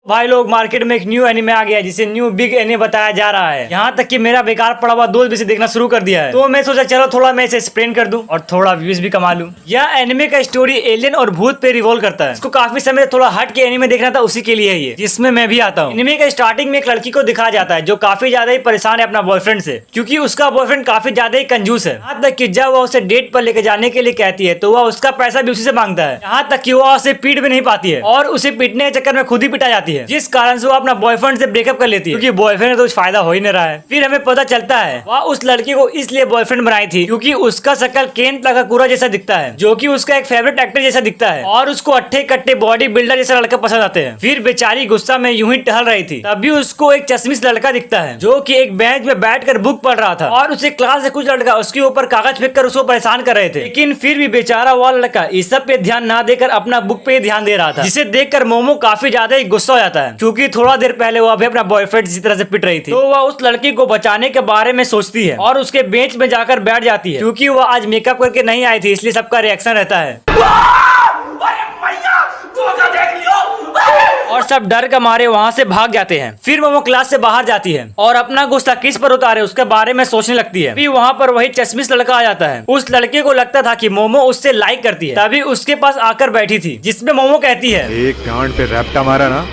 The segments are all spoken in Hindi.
भाई लोग मार्केट में एक न्यू एनिमे आ गया है जिसे न्यू बिग एनिमे बताया जा रहा है। यहाँ तक कि मेरा बेकार पड़ा हुआ दोस्त भी इसे देखना शुरू कर दिया है, तो मैं सोचा चलो थोड़ा मैं इसे एक्सप्लेन कर दूं और थोड़ा व्यूज भी कमा लूं। यह एनिमे का स्टोरी एलियन और भूत पे रिवॉल्व करता है। इसको काफी समय थोड़ा हट के एनिमे देखना था, उसी के लिए है ये, जिसमें मैं भी आता हूँ। एनिमे का स्टार्टिंग में एक लड़की को दिखाया जाता है जो काफी ज्यादा ही परेशान है अपना बॉयफ्रेंड से, क्योंकि उसका बॉयफ्रेंड काफी ज्यादा ही कंजूस है। यहाँ तक कि जब वह उसे डेट पर लेके जाने के लिए कहती है तो वह उसका पैसा भी उसी से मांगता है। यहाँ तक कि वह उसे पीट भी नहीं पाती है और उसे पीटने के चक्कर में खुद ही पिटा जाती है, जिस कारण से वो अपना बॉयफ्रेंड से ब्रेकअप कर लेती है, क्योंकि बॉयफ्रेंड तो कुछ फायदा हो ही नहीं रहा है। फिर हमें पता चलता है वह उस लड़की को इसलिए बॉयफ्रेंड बनाई थी क्योंकि उसका शक्ल केन ताकाकुरा जैसा दिखता है, जो कि उसका एक फेवरेट एक्टर जैसा दिखता है, और उसको अट्ठे कट्टे बॉडी बिल्डर जैसा लड़का पसंद आते हैं। फिर बेचारी गुस्सा में यूं ही टहल रही थी, तभी उसको एक चश्मिश लड़का दिखता है जो कि एक बेंच में बैठकर बुक पढ़ रहा था, और उसे क्लास से कुछ लड़का उसके ऊपर कागज फेंक कर उसको परेशान कर रहे थे। लेकिन फिर भी बेचारा वो लड़का इस सब पे ध्यान ना देकर अपना बुक पे ध्यान दे रहा था, जिसे देखकर मोमो काफी ज्यादा ही गुस्सा हो जाता है, क्योंकि थोड़ा देर पहले वो अभी अपना बॉयफ्रेंड इसी तरह से पिट रही थी। तो वह उस लड़की को बचाने के बारे में सोचती है और उसके बेंच में जाकर बैठ जाती है, क्योंकि वह आज मेकअप करके नहीं आई थी, इसलिए सबका रिएक्शन रहता है और सब डर के मारे वहाँ से भाग जाते हैं। फिर मोमो क्लास से बाहर जाती है और अपना गुस्सा किस पर उतारे उसके बारे में सोचने लगती है। फिर वहाँ पर वही चश्मिश लड़का आ जाता है। उस लड़के को लगता था कि मोमो उससे लाइक करती है, तभी उसके पास आकर बैठी थी, जिसमें मोमो कहती है एक गांड पे रैप्टा मारा ना,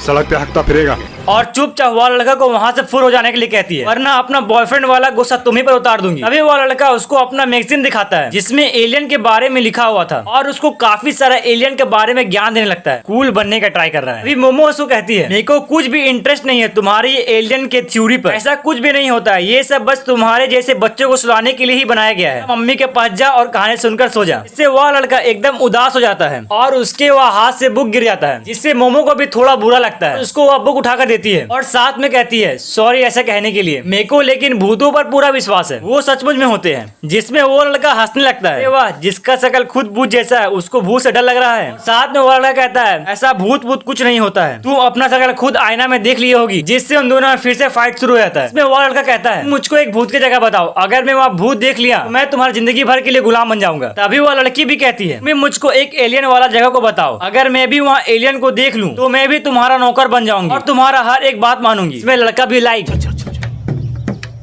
सड़क पे हकता फिरेगा, और चुपचाप वो लड़का को वहाँ से फुर हो जाने के लिए कहती है, वरना अपना बॉयफ्रेंड वाला गुस्सा तुम्ही पर उतार दूंगी। अभी वो लड़का उसको अपना मैगजीन दिखाता है जिसमें एलियन के बारे में लिखा हुआ था, और उसको काफी सारा एलियन के बारे में ज्ञान देने लगता है। कूल बनने का ट्राई कर रहा है। अभी मोमो उसको कहती है मेरे को कुछ भी इंटरेस्ट नहीं है तुम्हारी एलियन के थ्योरी पर, ऐसा कुछ भी नहीं होता है, ये सब बस तुम्हारे जैसे बच्चों को सुलाने के लिए ही बनाया गया है। मम्मी के पास जा और कहानी सुनकर सो जा। इससे वह लड़का एकदम उदास हो जाता है और उसके वह हाथ से बुक गिर जाता है, जिससे मोमो को भी थोड़ा बुरा लगता है। उसको वह बुक उठाकर देती है और साथ में कहती है सॉरी ऐसा कहने के लिए, मेरे को लेकिन भूतों पर पूरा विश्वास है, वो सचमुच में होते हैं। जिसमें वो लड़का हंसने लगता है, वाह जिसका शकल खुद भूत जैसा है उसको भूत से डर लग रहा है। साथ में वो लड़का कहता है ऐसा भूत भूत कुछ नहीं होता है, तू अपना शकल खुद आईना में देख ली होगी, जिससे उन दोनों में फिर से फाइट शुरू हो जाता है। इसमें वो लड़का कहता है मुझको एक भूत की जगह बताओ, अगर मैं वहाँ भूत देख लिया तो मैं तुम्हारी जिंदगी भर के लिए गुलाम बन जाऊंगा। तभी वो लड़की भी कहती है मैं मुझको एक एलियन वाला जगह को बताओ, अगर मैं भी वहाँ एलियन को देख लूँ तो मैं भी तुम्हारा नौकर बन जाऊंगी और तुम्हारा हर एक बात मानूंगी। इसमें लड़का भी लाइक।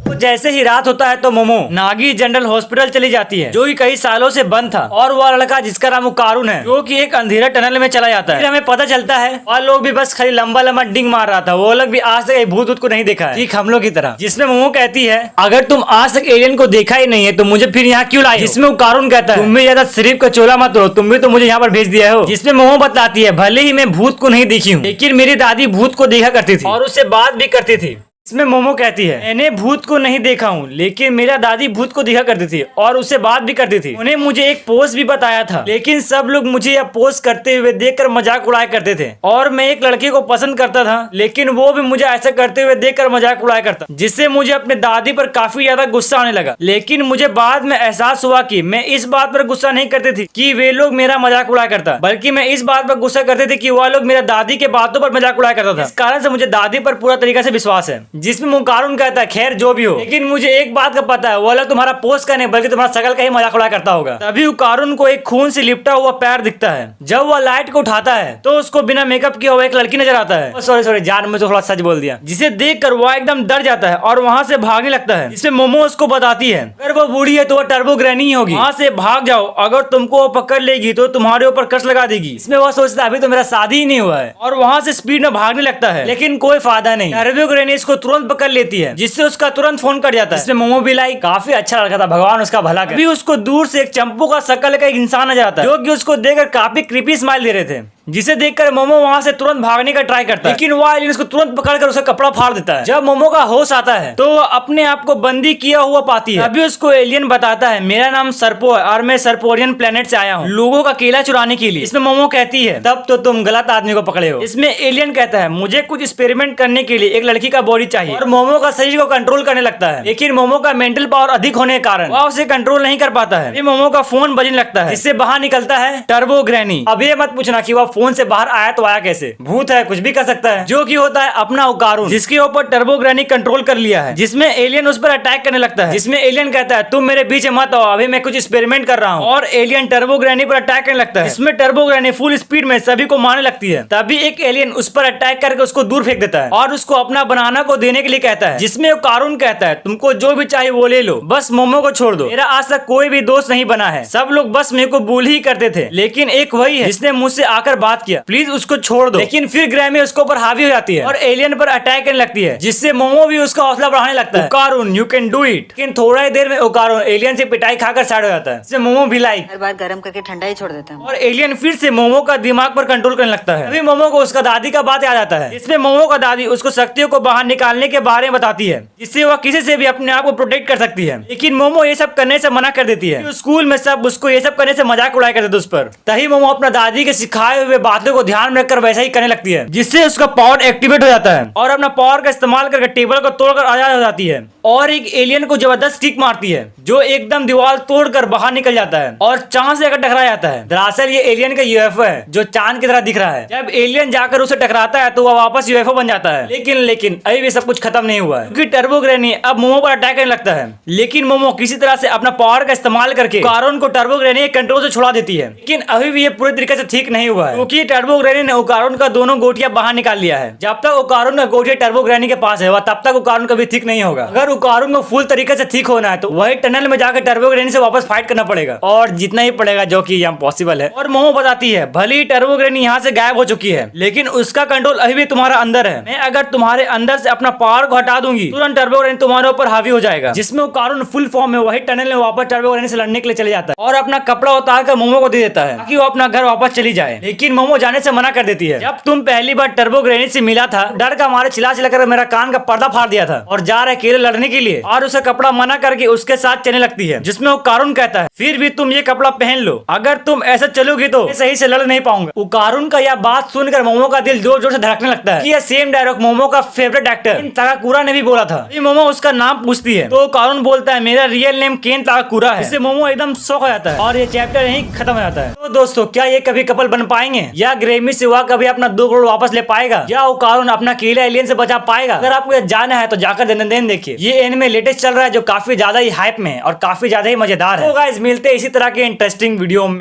तो जैसे ही रात होता है तो मोमो नागी जनरल हॉस्पिटल चली जाती है, जो कि कई सालों से बंद था, और वह लड़का जिसका नाम कारुन है जो कि एक अंधेरा टनल में चला जाता है। फिर हमें पता चलता है वह लोग भी बस खाली लंबा लंबा डिंग मार रहा था, वो लोग भी आज तक भूत को नहीं देखा है, ठीक हम लोग की तरह। जिसमें मोमो कहती है अगर तुम आज तक एलियन को देखा ही नहीं है तो मुझे फिर यहाँ क्यों लाई? जिसमें वो कारुन कहता है तुम भी ज्यादा शरीफ का चोला मत हो, तुम भी तो मुझे यहाँ पर भेज दिया हो। जिसमें मोमो बताती है भले ही मैं भूत को नहीं देखी हूँ, लेकिन मेरी दादी भूत को देखा करती थी और उससे बात भी करती थी। इसमें मोमो कहती है मैंने भूत को नहीं देखा हूँ, लेकिन मेरा दादी भूत को देखा करती थी और उससे बात भी करती थी। उन्हें मुझे एक पोस्ट भी बताया था, लेकिन सब लोग मुझे यह पोस्ट करते हुए देखकर मजाक उड़ाया करते थे, और मैं एक लड़के को पसंद करता था, लेकिन वो भी मुझे ऐसा करते हुए देखकर मजाक उड़ाया करता, जिससे मुझे अपने दादी पर काफी ज्यादा गुस्सा आने लगा। लेकिन मुझे बाद में एहसास हुआ कि मैं इस बात पर गुस्सा नहीं करती थी कि वे लोग मेरा मजाक उड़ाया करता, बल्कि मैं इस बात पर गुस्सा करते थे कि वह लोग मेरा दादी के बातों पर मजाक उड़ाया करता था। इस कारण से मुझे दादी पर पूरा तरीका से विश्वास है। जिसमें मुकारुन कहता है खैर जो भी हो, लेकिन मुझे एक बात का पता है वो लोग तुम्हारा पोस्ट का नहीं बल्कि तुम्हारा शकल का ही मजाक उड़ाया करता होगा। तभी कारुन को एक खून से लिपटा हुआ पैर दिखता है। जब वह लाइट को उठाता है तो उसको बिना मेकअप किए हुआ एक लड़की नजर आता है। सॉरी जान में तो थोड़ा सच बोल दिया। जिसे देखकर वह एकदम डर जाता है और वहाँ से भागने लगता है। इसमें मोमो उसको बताती है अगर वो बूढ़ी है तो वह टर्बो ग्रैनी ही होगी, वहाँ से भाग जाओ, अगर तुमको वो पकड़ लेगी तो तुम्हारे ऊपर कर्ज लगा देगी। इसमें वह सोचता है अभी तो मेरा शादी ही नहीं हुआ है, और वहाँ से स्पीड में भागने लगता है, लेकिन कोई फायदा नहीं। टर्बो ग्रैनी इसको तुरंत पकड़ लेती है, जिससे उसका तुरंत फोन कट जाता है। इसमें मोमो भी लाइक काफी अच्छा लड़का था, भगवान उसका भला करे। अभी उसको दूर से एक चंपू का शकल का एक इंसान नजर आता है, जो कि उसको देखकर काफी क्रीपी स्माइल दे रहे थे, जिसे देखकर मोमो वहाँ से तुरंत भागने का ट्राई करता है, लेकिन वो एलियन उसको तुरंत पकड़कर उसका कपड़ा फाड़ देता है। जब मोमो का होश आता है तो वो अपने आप को बंदी किया हुआ पाती है। अभी उसको एलियन बताता है मेरा नाम सर्पो है और मैं सर्पोरियन प्लेनेट से आया हूँ लोगों का केला चुराने के लिए। इसमें मोमो कहती है तब तो तुम गलत आदमी को पकड़े हो। इसमें एलियन कहता है मुझे कुछ एक्सपेरिमेंट करने के लिए एक लड़की का बॉडी चाहिए, और मोमो का शरीर को कंट्रोल करने लगता है, लेकिन मोमो का मेंटल पावर अधिक होने के कारण वह उसे कंट्रोल नहीं कर पाता है। मोमो का फोन बजने लगता है, जिससे बाहर निकलता है टर्बो ग्रैनी। अब ये मत पूछना कि वह फोन से बाहर आया तो आया कैसे, भूत है कुछ भी कर सकता है। जो कि होता है अपना ओकारुन, जिसके ऊपर टर्बो ग्रैनी कंट्रोल कर लिया है, जिसमें एलियन उस पर अटैक करने लगता है, जिसमें एलियन कहता है तुम मेरे बीच मत आओ, अभी मैं कुछ एक्सपेरिमेंट कर रहा हूँ, और एलियन टर्बो ग्रैनी पर अटैक करने लगता है, जिसमें टर्बो ग्रैनी फुल स्पीड में सभी को मारने लगती है। तभी एक एलियन उस पर अटैक करके उसको दूर फेंक देता है और उसको अपना बनाना को देने के लिए कहता है, जिसमें ओकारुन कहता है तुमको जो भी चाहिए वो ले लो, बस मोमो को छोड़ दो, मेरा आज तक कोई भी दोस्त नहीं बना है, सब लोग बस मेरे को बुली ही करते थे, लेकिन एक वही है जिसने मुझसे आकर बात किया, प्लीज उसको छोड़ दो। लेकिन फिर ग्रैमी उसके ऊपर हावी हो जाती है और एलियन पर अटैक करने लगती है, जिससे मोमो भी उसका हौसला बढ़ाने लगता है, ओकारुन यू कैन डू इट। लेकिन थोड़ा ही देर में ओकारुन एलियन से पिटाई खाकर साइड हो जाता है, जिससे मोमो भी लाइक हर बार गर्म करके ठंडा ही छोड़ देते हैं। और एलियन फिर से मोमो का दिमाग पर कंट्रोल करने लगता है। अभी मोमो को उसका दादी का बात याद आता है, इसमें मोमो का दादी उसको शक्तियों को बाहर निकालने के बारे में बताती है, जिससे वह किसी से भी अपने आप को प्रोटेक्ट कर सकती है। लेकिन मोमो ये सब करने से मना कर देती है। स्कूल में सब उसको ये सब करने से मजाक उड़ाया करते थे उस पर। तभी मोमो अपना दादी के सिखाए हुए बातों को ध्यान में रखकर वैसा ही करने लगती है, जिससे उसका पावर एक्टिवेट हो जाता है और अपना पावर का इस्तेमाल करके टेबल को तोड़कर आजाद हो जाती है और एक एलियन को जबरदस्त किक मारती है, जो एकदम दीवार तोड़कर बाहर निकल जाता है और चांद से आकर टकरा जाता है। दरअसल ये एलियन का यूएफओ है जो चांद की तरह दिख रहा है। जब एलियन जाकर उसे टकराता है तो वह वापस यूएफओ बन जाता है। लेकिन अभी भी सब कुछ खत्म नहीं हुआ है, क्योंकि टर्बो ग्रैनी अब मोमो पर अटैक करने लगता है। लेकिन मोमो किसी तरह से अपना पावर का इस्तेमाल करके ओकारुन को टर्बो ग्रैनी के कंट्रोल से छुड़ा देती है। लेकिन अभी भी ये पूरी तरीके से ठीक नहीं हुआ है, क्योंकि टर्बो ग्रैनी ने ओकारुन का दोनों गोटियां बाहर निकाल लिया है। जब तक ओकारुन का गोटियां टर्बो ग्रैनी के पास है वह तब तक ओकारुन कभी ठीक नहीं होगा। अगर ओकारुन को फुल तरीके से ठीक होना है तो वही टनल में जाकर टर्बो ग्रैनी से वापस फाइट करना पड़ेगा, और जितना ही पड़ेगा, जो कि इम्पॉसिबल है। और मोमो बताती है भले ही टर्बो ग्रैनी यहाँ से गायब हो चुकी है, लेकिन उसका कंट्रोल अभी भी तुम्हारा अंदर है। मैं अगर तुम्हारे अंदर से अपना पावर को हटा दूंगी तुरंत टर्बो ग्रैनी तुम्हारे ऊपर हावी हो जाएगा, जिसमें ओकारुन फुल फॉर्म में वही टनल में वापस टर्बो ग्रैनी से लड़ने के लिए चले जाता है और अपना कपड़ा उतार कर मोमो को दे देता है ताकि वो अपना घर वापस चली जाए। लेकिन मोमो जाने से मना कर देती है। जब तुम पहली बार टर्बो ग्रैनी से मिला था, डर का मारे चिल्ला कर मेरा कान का पर्दा फाड़ दिया था और जा रहे अकेले लड़ने के लिए, और उसे कपड़ा मना करके उसके साथ चलने लगती है, जिसमें ओकारुन कहता है फिर भी तुम ये कपड़ा पहन लो, अगर तुम ऐसा चलोगी तो सही से लड़ नहीं पाऊंगा। ओकारुन का यह बात सुनकर मोमो का दिल जोर जोर से धड़कने लगता है कि यह सेम डायलॉग मोमो का फेवरेट एक्टर ताकाकुरा ने भी बोला था। मोमो उसका नाम पूछती है तो ओकारुन बोलता है मेरा रियल नेम केन ताकाकुरा है। इससे मोमो एकदम शॉक हो जाता है और ये चैप्टर यहीं खत्म हो जाता है। तो दोस्तों, क्या ये कभी कपल बन पाएंगे, या ग्रैमी से वह कभी अपना 2 करोड़ वापस ले पाएगा, या ओकारुन अपना अकेले एलियन से बचा पाएगा? अगर आपको ये जानना है तो जाकर देन देखिए। ये एनिमे लेटेस्ट चल रहा है जो काफी ज्यादा ही हाइप में और काफी ज्यादा ही मजेदार है। तो गाइस, मिलते हैं इसी तरह के इंटरेस्टिंग वीडियो में।